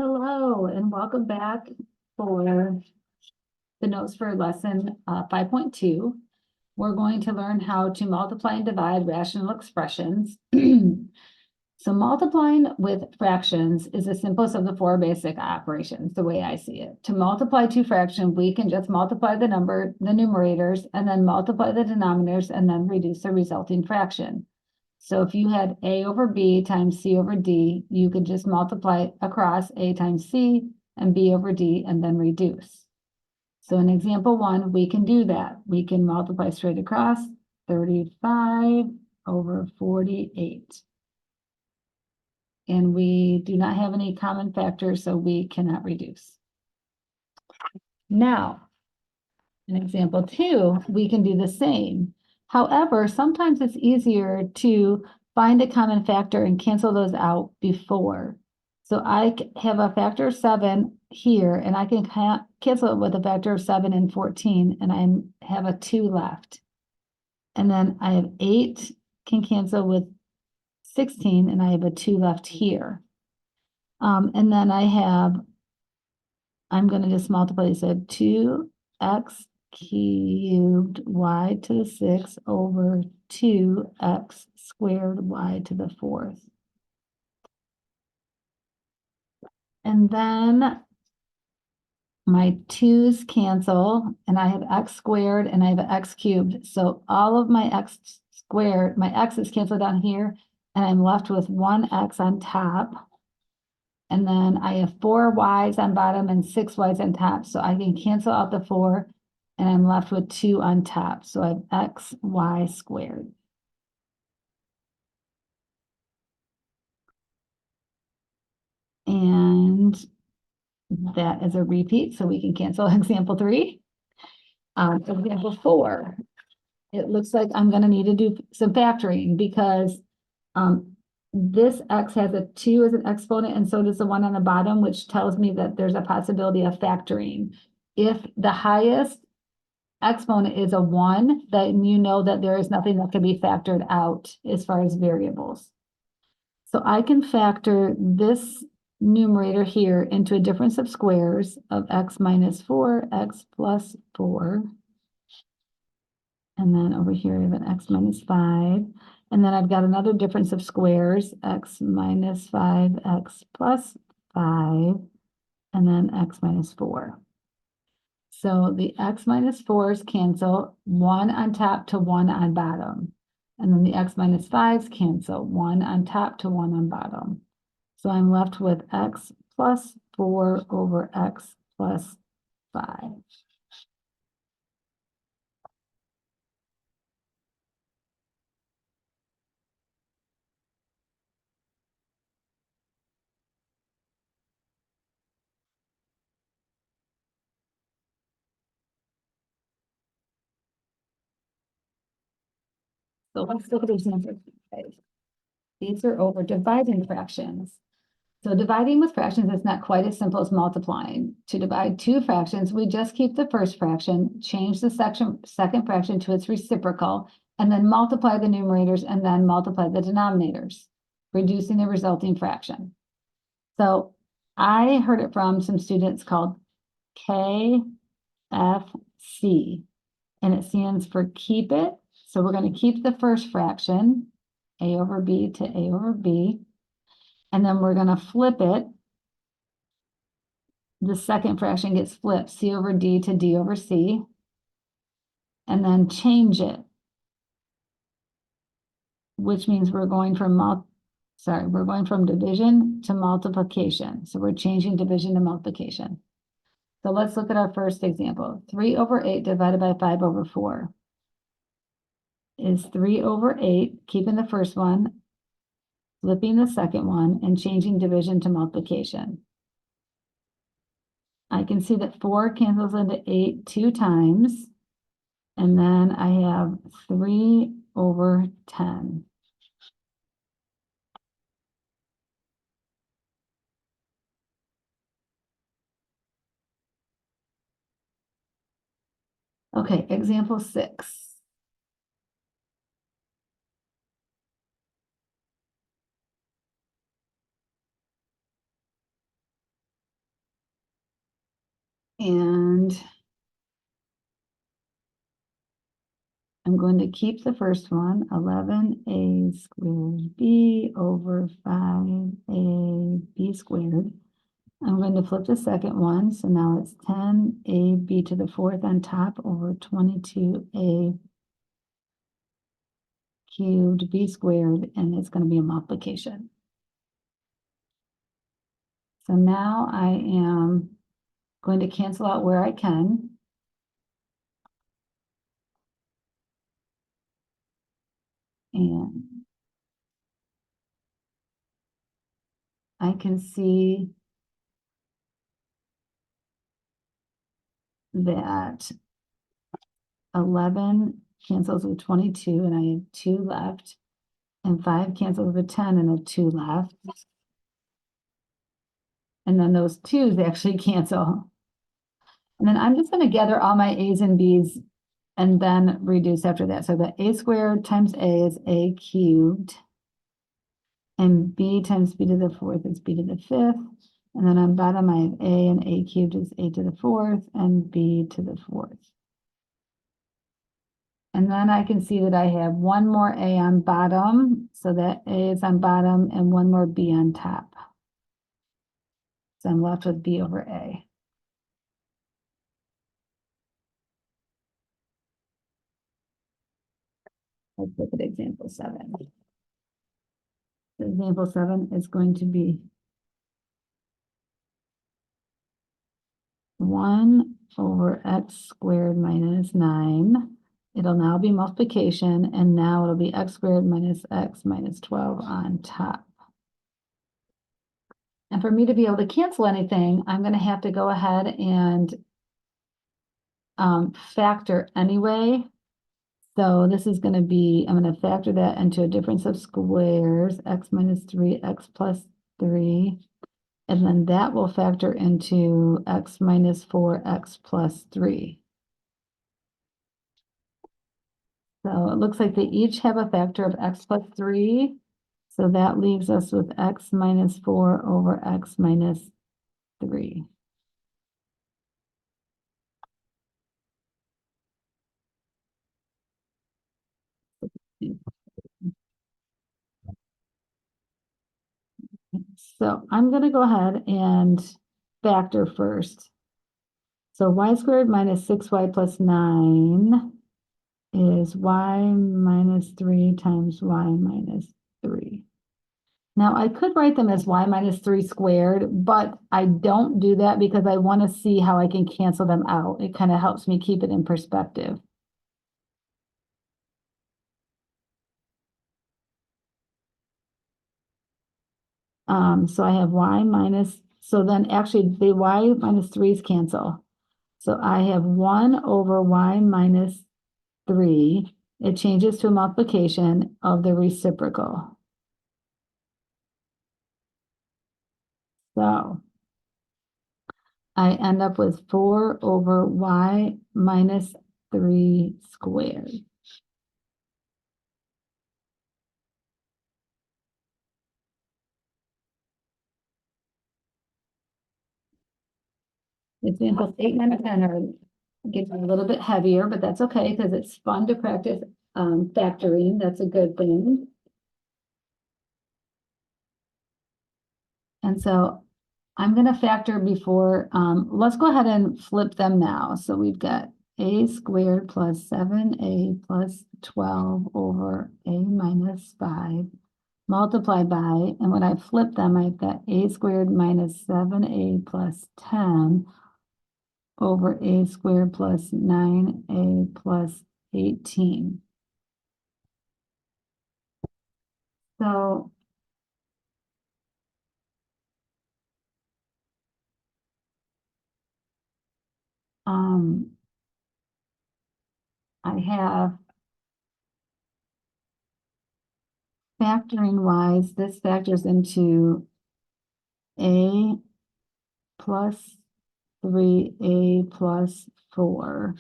Hello, and welcome back for the notes for lesson 5.2. We're going to learn how to multiply and divide rational expressions. So multiplying with fractions is the simplest of the four basic operations, the way I see it. To multiply two fractions, we can just multiply the numerators, and then multiply the denominators, and then reduce the resulting fraction. So if you had A over B times C over D, you could just multiply across A times C and B over D and then reduce. So in example 1, we can do that. We can multiply straight across 35 over 48. And we do not have any common factors, so we cannot reduce. Now, in example 2, we can do the same. However, sometimes it's easier to find a common factor and cancel those out before. So I have a factor of 7 here, and I can cancel it with a factor of 7 and 14, and I have a 2 left. And then I have 8 can cancel with 16, and I have a 2 left here. And then I'm going to just multiply, so 2x cubed y to the 6 over 2x squared y to the 4th. And then my 2's cancel, and I have x squared and I have x cubed. So all of my x squared, my x's cancel down here, and I'm left with 1x on top. And then I have 4 y's on bottom and 6 y's on top. So I can cancel out the 4, and I'm left with 2 on top. So I have x, y squared. And that is a repeat, so we can cancel example 3. Example 4, it looks like I'm going to need to do some factoring because this x has a 2 as an exponent, and so does the one on the bottom, which tells me that there's a possibility of factoring. If the highest exponent is a 1, then you know that there is nothing that can be factored out as far as variables. So I can factor this numerator here into a difference of squares of x minus 4, x plus 4. And then over here I have an x minus 5. And then I've got another difference of squares, x minus 5, x plus 5, and then x minus 4. So the x minus 4's cancel, 1 on top to 1 on bottom. And then the x minus 5's cancel, 1 on top to 1 on bottom. So I'm left with x plus 4 over x plus 5. So let's look at example 5. These are over dividing fractions. So dividing with fractions is not quite as simple as multiplying. To divide two fractions, we just keep the first fraction, change the second fraction to its reciprocal, and then multiply the numerators and then multiply the denominators, reducing the resulting fraction. So I heard it from some students called KFC, and it stands for keep it. So we're going to keep the first fraction, A over B to A over B. And then we're going to flip it. The second fraction gets flipped, C over D to D over C. And then change it, which means we're going from division to multiplication. So we're changing division to multiplication. So let's look at our first example. 3 over 8 divided by 5 over 4 is 3 over 8, keeping the first one, flipping the second one, and changing division to multiplication. I can see that 4 cancels into 8 2 times, and then I have 3 over 10. Okay, example 6. And I'm going to keep the first one, 11a squared b over 5ab squared. I'm going to flip the second one, so now it's 10ab to the fourth on top over 22a cubed b squared, and it's going to be a multiplication. So now I am going to cancel out where I can. And I can see that 11 cancels with 22, and I have 2 left. And 5 cancels with 10, and I have 2 left. And then those 2's actually cancel. And then I'm just going to gather all my a's and b's and then reduce after that. So the a squared times a is a cubed. And b times b to the fourth is b to the fifth. And then on bottom, I have a, and a cubed is a to the fourth, and b to the fourth. And then I can see that I have one more a on bottom, so that a is on bottom, and one more b on top. So I'm left with b over a. Let's look at example 7. Example 7 is going to be 1 over x squared minus 9. It'll now be multiplication, and now it'll be x squared minus x minus 12 on top. And for me to be able to cancel anything, I'm going to have to go ahead and factor anyway. So this is going to be, I'm going to factor that into a difference of squares, x minus 3, x plus 3. And then that will factor into x minus 4, x plus 3. So it looks like they each have a factor of x plus 3. So that leaves us with x minus 4 over x minus 3. So I'm going to go ahead and factor first. So y squared minus 6y plus 9 is y minus 3 times y minus 3. Now I could write them as y minus 3 squared, but I don't do that because I want to see how I can cancel them out. It kind of helps me keep it in perspective. So I have y minus, so then actually the y minus 3's cancel. So I have 1 over y minus 3. It changes to a multiplication of the reciprocal. So I end up with 4 over y minus 3 squared. Examples 8, 9, and 10 are getting a little bit heavier, but that's okay because it's fun to practice factoring. That's a good thing. And so I'm going to factor before, let's go ahead and flip them now. So we've got a squared plus 7a plus 12 over a minus 5 multiplied by, and when I flip them, I've got a squared minus 7a plus 10 over a squared plus 9a plus 18. So I have factoring wise, this factors into a plus 3a plus 4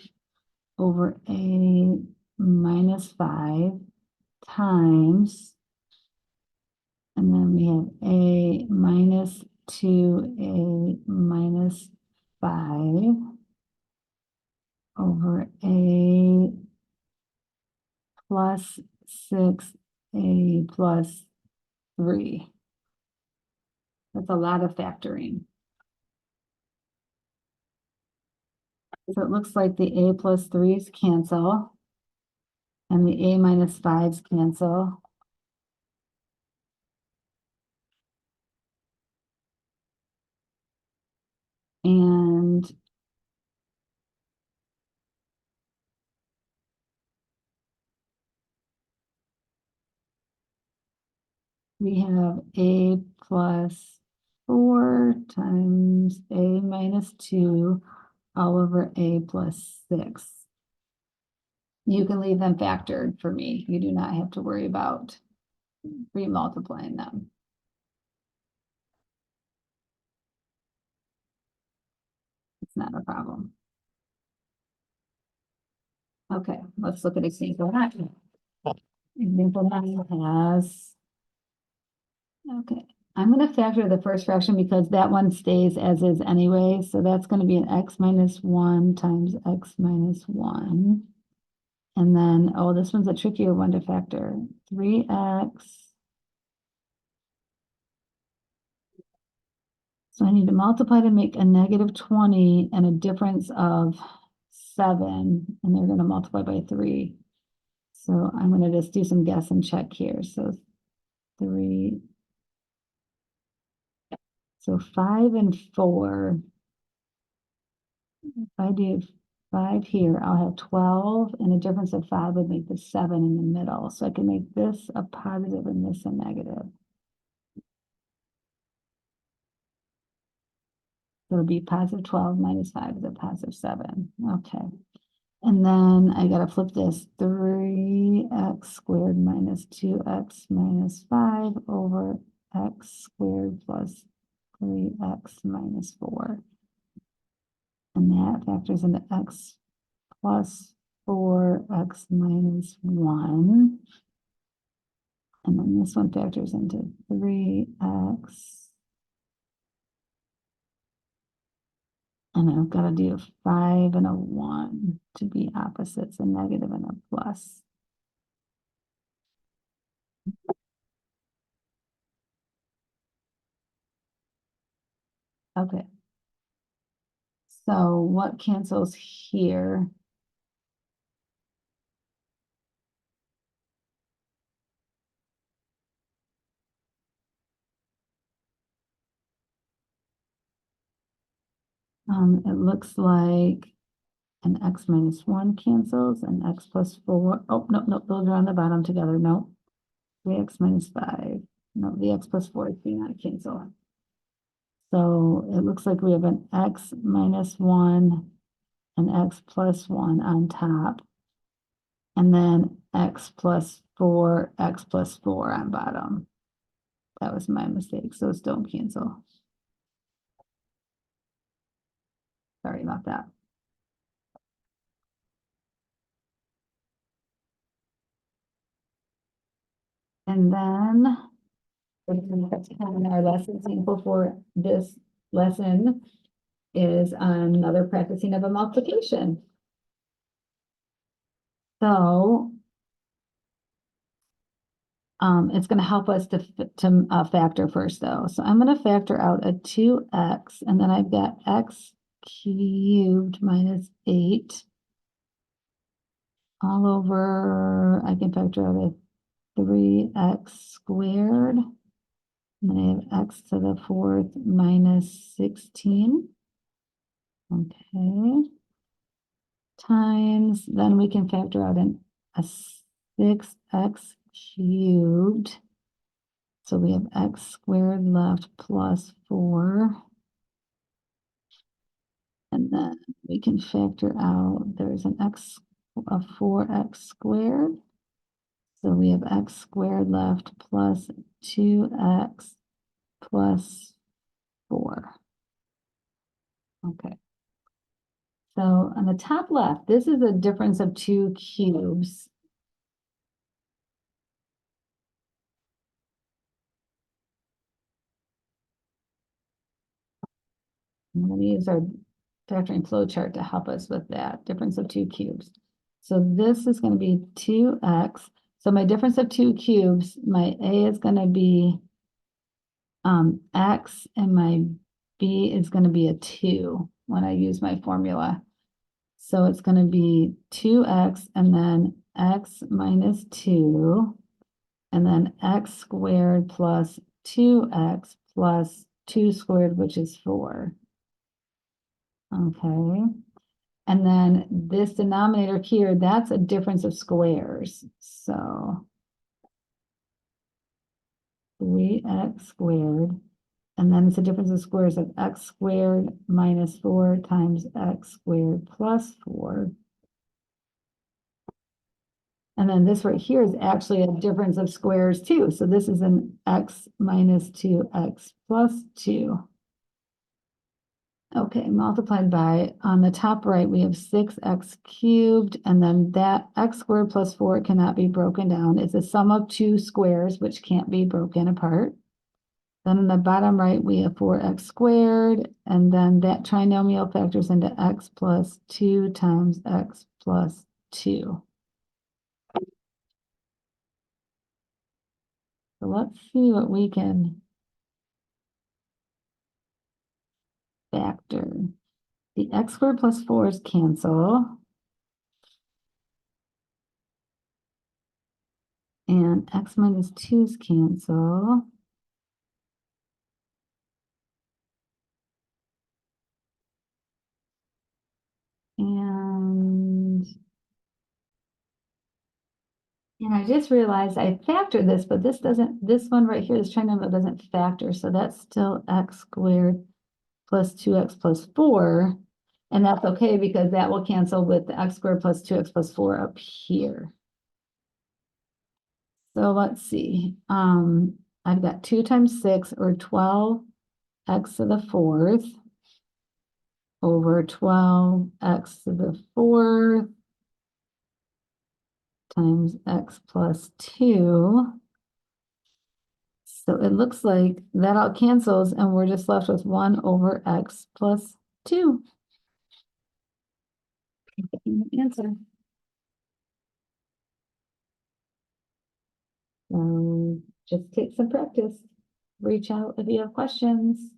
over a minus 5 times, and then we have a minus 2a minus 5 over a plus 6a plus 3. That's a lot of factoring. So it looks like the a plus 3's cancel. And the a minus 5's cancel. And we have a plus 4 times a minus 2 all over a plus 6. You can leave them factored for me. You do not have to worry about remultiplying them. It's not a problem. Okay, let's look at example 9. Example 9 has, okay, I'm going to factor the first fraction because that one stays as is anyway. So that's going to be an x minus 1 times x minus 1. And then, oh, this one's a trickier one to factor. 3x. So I need to multiply to make a negative 20 and a difference of 7. And they're going to multiply by 3. So I'm going to just do some guess and check here. So 3. So 5 and 4. If I do 5 here, I'll have 12, and a difference of 5 would make the 7 in the middle. So I can make this a positive and this a negative. So it'll be positive 12 minus 5 is a positive 7. Okay. And then I got to flip this 3x squared minus 2x minus 5 over x squared plus 3x minus 4. And that factors into x plus 4x minus 1. And then this one factors into 3x. And I've got to do a 5 and a 1 to be opposites, a negative and a plus. Okay. So what cancels here? It looks like an x minus 1 cancels, and x plus 4. Oh, no, no, those are on the bottom together. No. 3x minus 5. No, the x plus 4 do not cancel. So it looks like we have an x minus 1 and x plus 1 on top. And then x plus 4, x plus 4 on bottom. That was my mistake. So those don't cancel. Sorry about that. And then our lesson sample for this lesson is another practicing of a multiplication. So it's going to help us to factor first, though. So I'm going to factor out a 2x, and then I've got x cubed minus 8 all over. I can factor out a 3x squared. And then I have x to the 4th minus 16. Okay. Times, then we can factor out a 6x cubed. So we have x squared left plus 4. And then we can factor out, there's a 4x squared. So we have x squared left plus 2x plus 4. Okay. So on the top left, this is a difference of 2 cubes. I'm going to use our factoring flow chart to help us with that difference of two cubes. So this is going to be 2x. So my difference of two cubes, my a is going to be x, and my b is going to be a 2 when I use my formula. So it's going to be 2x and then x minus 2, and then x squared plus 2x plus 2 squared, which is 4. Okay. And then this denominator here, that's a difference of squares. So 3x squared. And then it's a difference of squares of x squared minus 4 times x squared plus 4. And then this right here is actually a difference of squares too. So this is an x minus 2x plus 2. Okay, multiplied by, on the top right, we have 6x cubed, and then that x squared plus 4 cannot be broken down. It's a sum of two squares, which can't be broken apart. Then in the bottom right, we have 4x squared, and then that trinomial factors into x plus 2 times x plus 2. So let's see what we can factor. The x squared plus 4's cancel. And x minus 2's cancel. And I just realized I factored this, but this doesn't, this one right here, this trinomial doesn't factor. So that's still x squared plus 2x plus 4. And that's okay because that will cancel with the x squared plus 2x plus 4 up here. So let's see. I've got 2 times 6, or 12x to the 4th over 12x to the 4th times x plus 2. So it looks like that all cancels and we're just left with 1 over x plus 2. Answer. So just take some practice. Reach out if you have questions.